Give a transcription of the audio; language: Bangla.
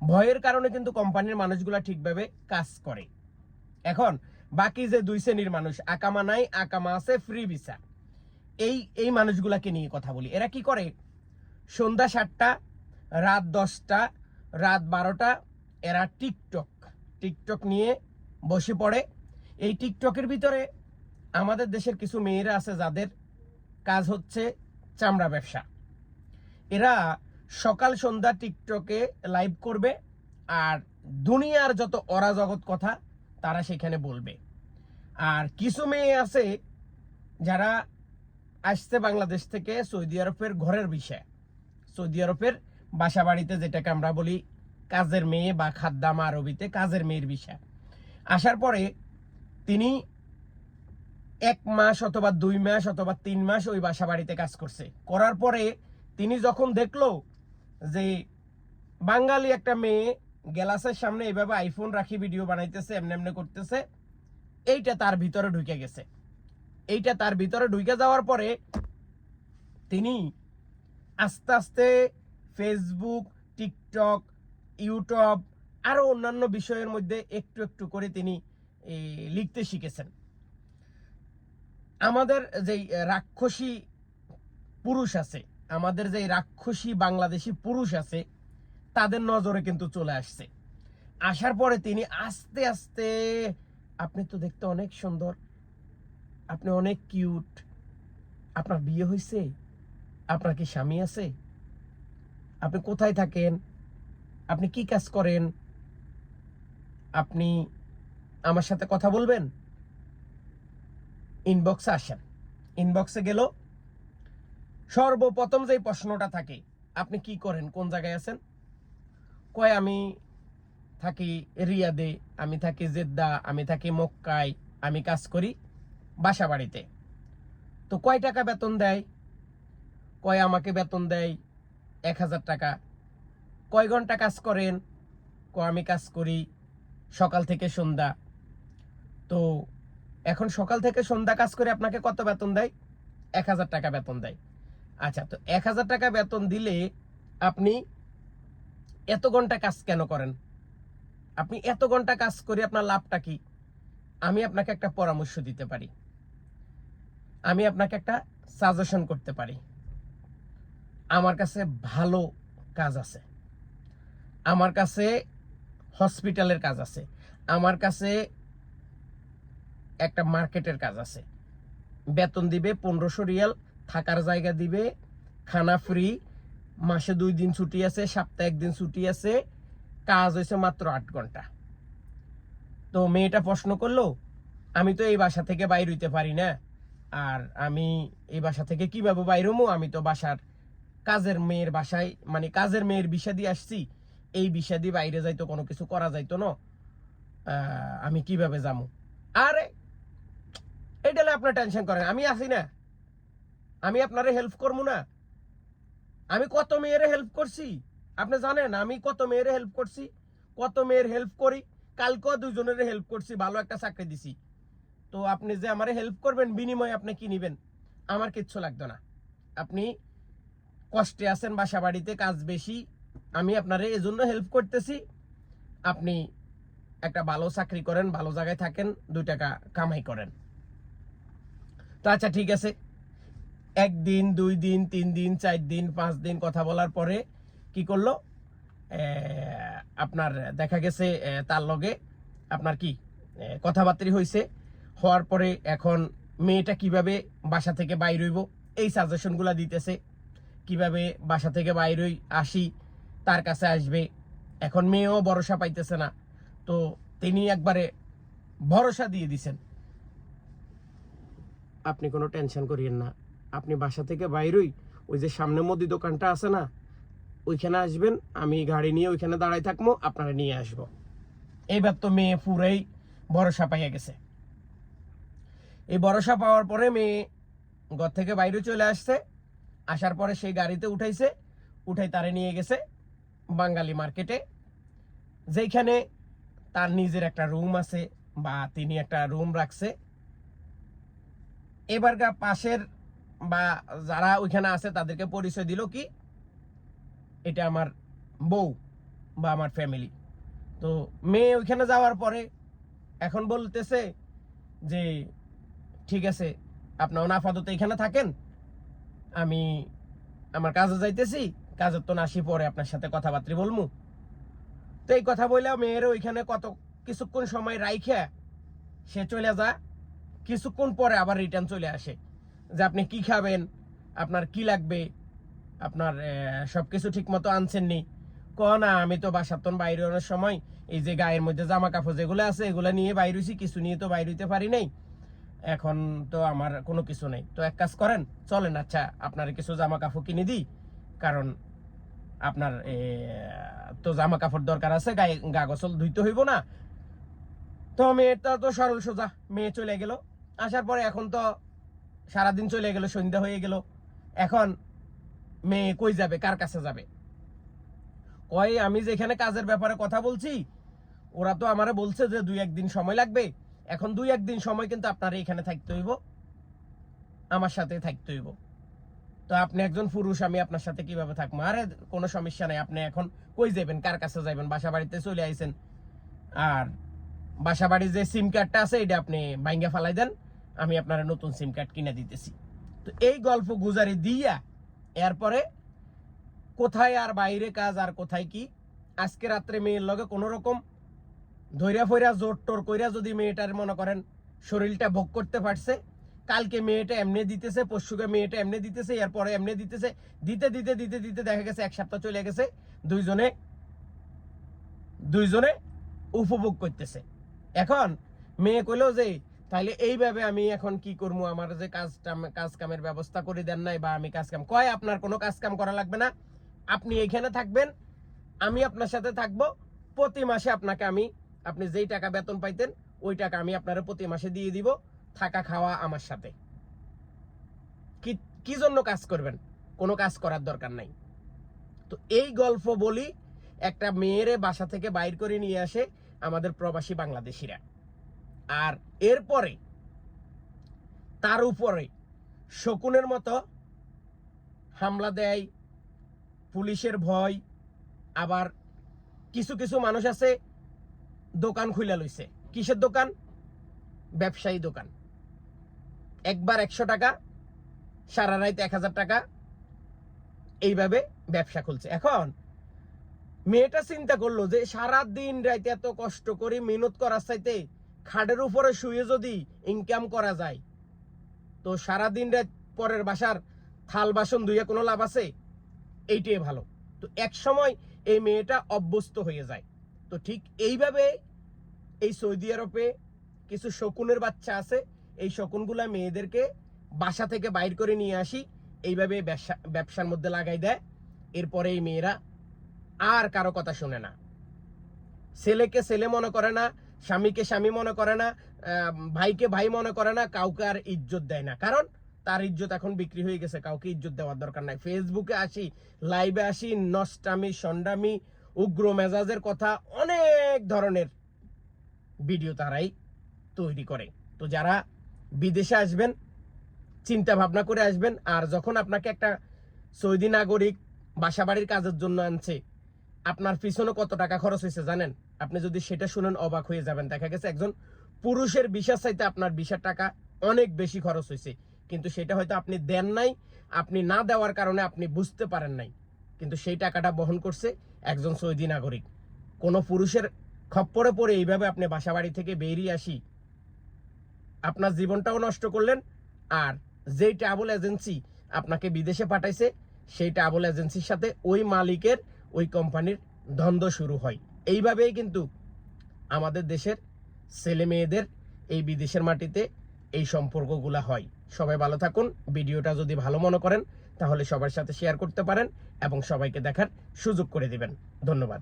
ভয়ের কারণে কিন্তু কোম্পানির মানুষগুলা ঠিকভাবে কাজ করে। এখন বাকি যে 2 শ্রেণীর মানুষ, আকামা নাই, আকামা আছে, ফ্রি ভিসা, এই মানুষগুলাকে নিয়ে কথা বলি। এরা কি করে? সন্ধ্যা 7টা, রাত 10টা, রাত 12টা এরা টিকটক নিয়ে বসে পড়ে। এই টিকটকের ভিতরে আমাদের দেশের কিছু মেয়েরা আছে যাদের কাজ হচ্ছে চামড়া ব্যবসা। এরা সকাল সন্ধ্যা টিকটকে লাইভ করবে আর দুনিয়ার যত অরাজগত কথা তারা সেখানে বলবে। আর কিছু মেয়ে আছে যারা আসছে বাংলাদেশ থেকে সৌদি আরবের ঘরের বিষয়, সৌদি আরবের বাসা বাড়িতে, যেটাকে আমরা বলি কাজের মেয়ে বা খাদ্দামা আরবিতে কাজের মেয়ের বিষয়। আসার পরে তিনি 1 মাস অথবা 2 মাস অথবা 3 মাস ওই বাসা বাড়িতে কাজ করছে। করার পরে তিনি যখন দেখলো যে বাঙালি একটা মেয়ে গ্লাসের সামনে এইভাবে আইফোন রাখি ভিডিও বানাইতেছে, এমনি এমনি করতেছে, এইটা তার ভিতরে ঢুকে গেছে। এইটা তার ভিতরে ঢুকে যাওয়ার পরে তিনি আস্তে আস্তে ফেসবুক, টিকটক, ইউটিউব আরো অন্যান্য বিষয়ের মধ্যে একটু একটু করে তিনি লিখতে শিখেছেন। আমাদের যেই রাক্ষসী পুরুষ আছে, আমাদের যেই রাক্ষসী বাংলাদেশি পুরুষ আছে, তাদের নজরে কিন্তু চলে আসছে। আসার পরে তিনি আস্তে আস্তে, আপনি তো দেখতে অনেক সুন্দর, আপনি অনেক কিউট, আপনার বিয়ে হয়েছে, আপনার কি স্বামী আছে, আপনি কোথায় থাকেন, আপনি কি কাজ করেন, আপনি আমার সাথে কথা বলবেন, ইনবক্সে আসেন। ইনবক্সে গেল, সর্বপ্রথম যে প্রশ্নটা থাকে, আপনি কি করেন, কোন জায়গায় আছেন, কয় আমি থাকি রিয়াদে, আমি থাকি জেদ্দা, আমি থাকি মক্কায়, আমি কাজ করি বাসা বাড়িতে। তো কয় টাকা বেতন দেয়? কয় আমাকে বেতন দেয় 1000 টাকা। কয় ঘন্টা কাজ করেন? কয় আমি কাজ করি সকাল থেকে সন্ধ্যা। তো এখন সকাল থেকে সন্ধ্যা কাজ করে আপনাকে কত বেতন দেয়? 1000 টাকা বেতন দেয়। আচ্ছা, তো 1000 টাকা বেতন দিলে আপনি এত ঘন্টা কাজ কেন করেন? আপনি এত ঘন্টা কাজ করে আপনার লাভটা কি? আমি আপনাকে একটা পরামর্শ দিতে পারি, আমি আপনাকে একটা সাজেশন করতে পারি। আমার কাছে ভালো কাজ আছে, আমার কাছে হসপিটালের কাজ আছে, আমার কাছে একটা মার্কেটের কাজ আছে। বেতন দিবে 1500 রিয়াল, থাকার জায়গা দিবে, খানা ফ্রি, মাসে 2 দিন ছুটি আছে, সপ্তাহে 1 দিন ছুটি আছে, কাজ হয়েছে মাত্র 8 ঘন্টা। তো মেয়েটা প্রশ্ন করলো, আমি তো এই বাসা থেকে বাইর হইতে পারি না, আর আমি এই বাসা থেকে কিভাবে বাইর হবো? আমি তো বাসার কাজের মেয়ের বাসায়, মানে কাজের মেয়ের বিষা দিয়ে আসছি, এই বিষা দিয়ে বাইরে যাইতো কোনো কিছু করা যাইতো না, আমি কিভাবে যাবো? আরে এইটা আপনার টেনশন করেন, আমি আছি না, আমি আপনারে হেল্প করবো না? আমি কত মেয়েরে হেল্প করছি আপনি জানেন? আমি কত মেয়েরে হেল্প করছি, কত মেয়ের হেল্প করি। কালকেও 2 জনের হেল্প করছি, ভালো একটা চাকরি দিছি। তো আপনি যে আমারে হেল্প করবেন, বিনিময়ে আপনি কি নিবেন? আমার কিচ্ছু লাগতো না। আপনি কষ্টে আছেন, বাসা বাড়িতে কাজ বেশি, আমি আপনারে এজন্য হেল্প করতেছি। আপনি একটা ভালো চাকরি করেন, ভালো জায়গায় থাকেন, 2 টাকা কামাই করেন। তো আচ্ছা ঠিক আছে, 1 দিন, 2 দিন, 3 দিন, 4 দিন, 5 দিন কথা বলার পরে কি করলো? আপনার দেখা গেছে তার লগে আপনার কি কথাবার্তা হয়েছে। হওয়ার পরে এখন মেয়েটা কিভাবে বাসা থেকে বাইর হইব এই সাজেশনগুলো দিতেছে, কিভাবে বাসা থেকে বাইর হই, আসি, তার কাছে আসবে। এখন মেয়েও ভরসা পাইতেছে না, তো তিনি একবারে ভরসা দিয়ে দিছেন, আপনি কোনো টেনশন করিয়েন না, আপনি বাসা থেকে বাইরই ওই যে সামনে মুদি দোকানটা আছে না, ওইখানে আসবেন, আমি গাড়ি নিয়ে ওইখানে দাঁড়াই থাকবো, আপনারা নিয়ে আসবো। এইবার তো মেয়ে পুরাই ভরসা পাইয়া গেছে। এই ভরসা পাওয়ার পরে মেয়ে ঘর থেকে বাইরে চলে আসছে। আসার পরে সেই গাড়িতে উঠাইছে, উঠাই তারে নিয়ে গেছে বাঙালি মার্কেটে, যেখানে তার নিজের একটা রুম আছে বা তিনি একটা রুম রাখছে। এবার পাশের বা যারা ওইখানে আছে তাদেরকে পরিচয় দিল কি, এটা আমার বউ, বা আমার ফ্যামিলি। তো মেয়ে ওইখানে যাওয়ার পরে এখন বলতেছে যে ঠিক আছে আপনার আপাতত এখানে থাকেন, আমি আমার কাজে যাইতেছি, কাজের তো আসি পরে আপনার সাথে কথাবার্তা বলবো। তো এই কথা বললেও মেয়ের ওইখানে কিছুক্ষণ সময় রাইখা সে চলে যা, কিছুক্ষণ পরে আবার রিটার্ন চলে আসে যে আপনি কি খাবেন, আপনার কি লাগবে, আপনার সবকিছু ঠিক মতো আনছেন নি। না আমি তো বাসাতন বাইরে অনেক সময় এই যে গায়ের মধ্যে জামা কাপড় যেগুলো আছে এগুলো নিয়ে বাইরে হইছি, কিছু নিয়ে তো বাইরে হইতে পারি নাই, এখন তো আমার কোনো কিছু নেই। তো এক কাজ করেন, চলেন আচ্ছা আপনার কিছু জামা কাপড় কিনে দিই, কারণ আপনার তো জামা কাপড় দরকার আছে, গায়ে গা গোসল ধুইতে হইব না। তো মেয়েটা তো সরল সোজা, মেয়ে চলে গেল। আসার পরে এখন তো সারাদিন চলে গেল, সন্ধ্যা হয়ে গেল। এখন মেয়ে কই যাবে, কার কাছে যাবে? কয় আমি যেখানে কাজের ব্যাপারে কথা বলছি ওরা তো আমারে বলছে যে 2-1 দিন সময় লাগবে। এখন 2-1 দিন সময় কিন্তু আপনার এখানে থাকতে হইব, আমার সাথে থাকতে হইব। তো আপনি একজন পুরুষ, আমি আপনার সাথে কিভাবে থাকবো? আরে কোনো সমস্যা নাই, আপনি এখন কই যাবেন, কার কাছে যাবেন? বাসা বাড়িতে চলে আইছেন, আর বাসা বাড়ির যে সিম কার্ডটা আছে এটা আপনি ভাঙ্গা ফালাই দেন, আমি আপনার নতুন সিম কার্ড কিনে দিতেছি। তো এই গল্প গুজারি দিয়া এরপরে কোথায় আর বাইরে কাজ আর কোথায় কি, আজকে রাত্রে মেয়ের লগে কোনো রকম ধৈর্য ফইরা জোর টোর কইরা যদি মেয়েটার মনে করেন শরীরটা ভোগ করতে পারছে, কালকে মেয়েটা এমনি দিতেছে, পরশুকে মেয়েটা এমনি দিতেছে, এরপরে এমনি দিতেছে, দিতে দিতে দিতে দিতে দেখা গেছে 1 সপ্তাহ চলে গেছে, দুইজনে উপভোগ করতেছে। এখন মেয়ে কইলো যে তাইলে এইভাবে আমি এখন কি করবো, আমার যে কাজ কামের ব্যবস্থা করে দেন নাই, বা আমি কাজ কাম, কয় আপনার কোনো কাজ কাম করা লাগবে না, আপনি এখানে থাকবেন, আমি আপনার সাথে থাকবো, প্রতি মাসে আপনাকে আপনি যেই টাকা বেতন পাইতেন ওই টাকা আমি আপনার প্রতি মাসে দিয়ে দিব, থাকা খাওয়া আমার সাথে। কি জন্য কাজ করবেন? কোনো কাজ করার দরকার নাই। তো এই গল্প বলি একটা মেয়েরে বাসা থেকে বাইর করে নিয়ে আসে আমাদের প্রবাসী বাংলাদেশিরা, আর এরপরে তার উপরে শকুনের মতো হামলা দেয়, পুলিশের ভয়। আবার কিছু কিছু মানুষ আছে দোকান খুলে লইছে। কিসের দোকান? ব্যবসায়ী দোকান। একবার 100 টাকা, সারা রাত 1000 টাকা, এইভাবে ব্যবসা খুলছে। এখন মেয়েটা চিন্তা করলো যে সারা দিন রাতে এত কষ্ট করে মেহনত করার চাইতে খাটের উপরে শুয়ে যদি ইনকাম করা যায়, তো সারা দিন রাত পরের বাসার থাল বাসন ধুইয়া কোনো লাভ আছে? এইটাই ভালো। তো এক সময় এই মেয়েটা অভ্যস্ত হয়ে যায়। তো ঠিক এইভাবে এই সৌদি আরবে কিছু শকুনের বাচ্চা আছে, এই শকুনগুলা মেয়েদেরকে বাসা থেকে বাইর করে নিয়ে আসি, এইভাবে ব্যবসার মধ্যে লাগাই দেয়। এরপরে এই মেয়েরা আর কারো কথা শুনে না, ছেলেকে ছেলে মনে করে না, স্বামীকে স্বামী মনে করে না, ভাইকে ভাই মনে করে না, কাউকে আর ইজ্জত দেয় না, কারণ তার ইজ্জত এখন বিক্রি হয়ে গেছে, কাউকে ইজ্জত দেওয়ার দরকার নাই। ফেসবুকে আসি, লাইভে আসি, নষ্টামি সন্ডামি উগ্র মেজাজের কথা, অনেক ধরনের ভিডিও তারাই তৈরি করে। তো যারা বিদেশে আসবেন চিন্তা ভাবনা করে আসবেন। আর যখন আপনাকে একটা সৌদি নাগরিক বাসা বাড়ির কাজের জন্য আনছে, আপনার পিছনে কত টাকা খরচ হয়েছে জানেন? আপনি যদি সেটা শুনেন অবাক হয়ে যাবেন। দেখা গেছে একজন পুরুষের ভিসার চাইতে আপনার ভিসার টাকা অনেক বেশি খরচ হয়েছে, কিন্তু সেটা হয়তো আপনি দেন নাই, আপনি না দেওয়ার কারণে আপনি বুঝতে পারেন নাই, কিন্তু সেই টাকাটা বহন করছে একজন সৌদি নাগরিক। কোনো পুরুষের খপ্পরে পড়ে এইভাবে আপনি বাসা বাড়ি থেকে বেরিয়ে আসি আপনার জীবনটাও নষ্ট করলেন, আর যেই ট্রাভেল এজেন্সি আপনাকে বিদেশে পাঠাইছে সেই ট্রাভেল এজেন্সির সাথে ওই মালিকের ওই কোম্পানির দ্বন্দ্ব শুরু হয়। এইভাবেই কিন্তু আমাদের দেশের ছেলে মেয়েদের এই বিদেশের মাটিতে এই সম্পর্কগুলা হয়। সবাই ভালো থাকুন। ভিডিওটা যদি ভালো মনে করেন তাহলে সবার সাথে শেয়ার করতে পারেন এবং সবাইকে দেখার সুযোগ করে দিবেন। ধন্যবাদ।